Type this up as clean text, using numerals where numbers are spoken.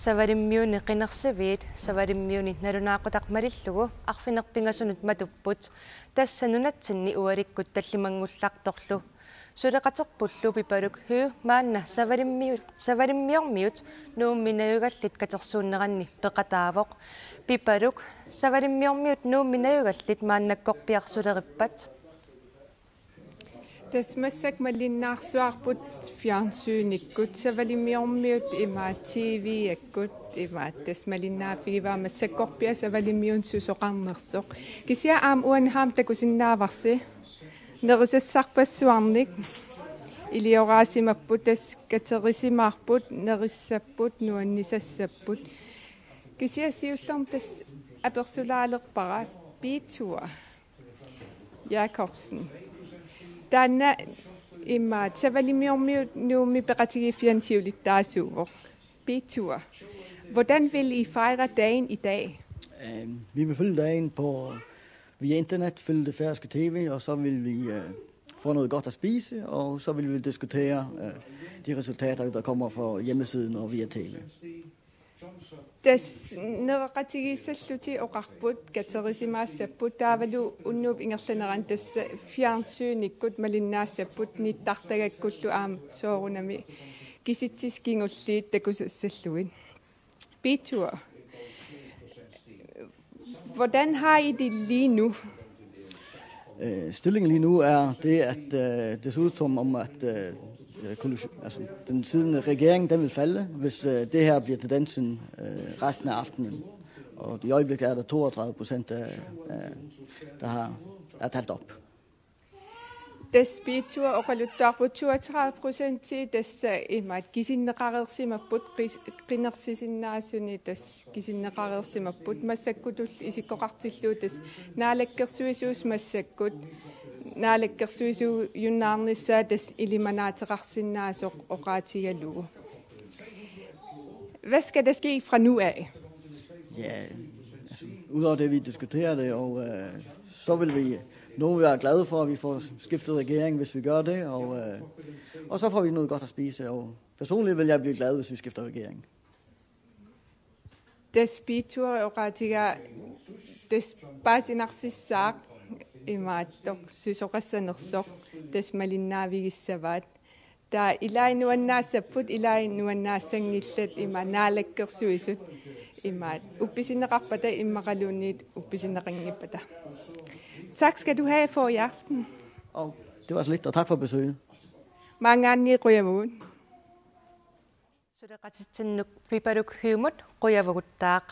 Savarimmiuni qinersiviit savarimmiuni nalunaaqutaq malillugu arfinerpingasunut matupput tassanunatsinni ualikkut tallimangullartorlu suleqaterpullu pipaluk huu maanna savarimmiormiut nuumminayugallit katersuunneranni peqataavoq pipaluk savarimmiormiut nuumminayugallit maannakkorpiarsulerippat Tasmassak mallinnaarsuarput fjernsynnikkut savalimmiormiut ima TV-akkut ima tasmalinnaaffigiva massakkorpia savalimmiun susoqarnersoq kisia aam uanhaam takusinnaavarsi nerisassarpassuarnik ilioraasimapput tas katerisimaarput nerissapput nuannisassapput kisia siullerm tas apersulaaleqpara Piitua Jacobsen Danna imma savalimmiormiut nuummi peqatigifiansiulittaasuuvoq Piitua. Hvordan vil I fejre dagen i dag? Vi vil følge dagen via internet, følge det færøske tv, og så vil vi få noget godt at spise, og så vil vi diskutere de resultater, der kommer fra hjemmesiden og via tv. Tas nereqatigissalluti oqarput katerisimaassapput taavalu unnuup ingerlaneran tassa fjernsynnikkut malinnaassapput nittartagakkullu aam soorunami kisittiskingulliit takusassalluin Piitua. Hvordan har I det lige nu? Stillingen lige nu er det, at det ser ud som om, at den siddende regering den vil falde, hvis det her bliver tendensen resten af aftenen. Og i øjeblikket er der 32%, der er talt op. Tas Piitua oqaluttarput 32% tassa imat kisinneqarersimapput qinersisinnaasuni tas kisinneqarersimapput massakkutul isikkoqartillu tas naalakkersuisuus massakkut naalakkersuisu junnaarnissaa tas ilimanaateqarsinnaasoq oqaatigalugu. Hvad skal der ske fra nu af? Ja, udover det vi diskuterer det, og så vil vi nu være glade for, at vi får skiftet regering, hvis vi gør det, og så får vi noget godt at spise. Og personligt vil jeg blive glad, hvis vi skifter regering. Tas Piitua oqaatiga tas paasinarsisaaq imaattoq susoqassanersoq tas malinnaavigissavaat taa ilai nuannaassaput ilai nuannaassangillat ima naalakkersuisut imaat uppisinneqarpata immaqaluunniit uppisinneqangippata. Tak skal du have for i aften. Og det var så lidt, og tak for besøget. Mange andre ryger suleqatitsinnuk pipaluk huumut quyavaguttaaq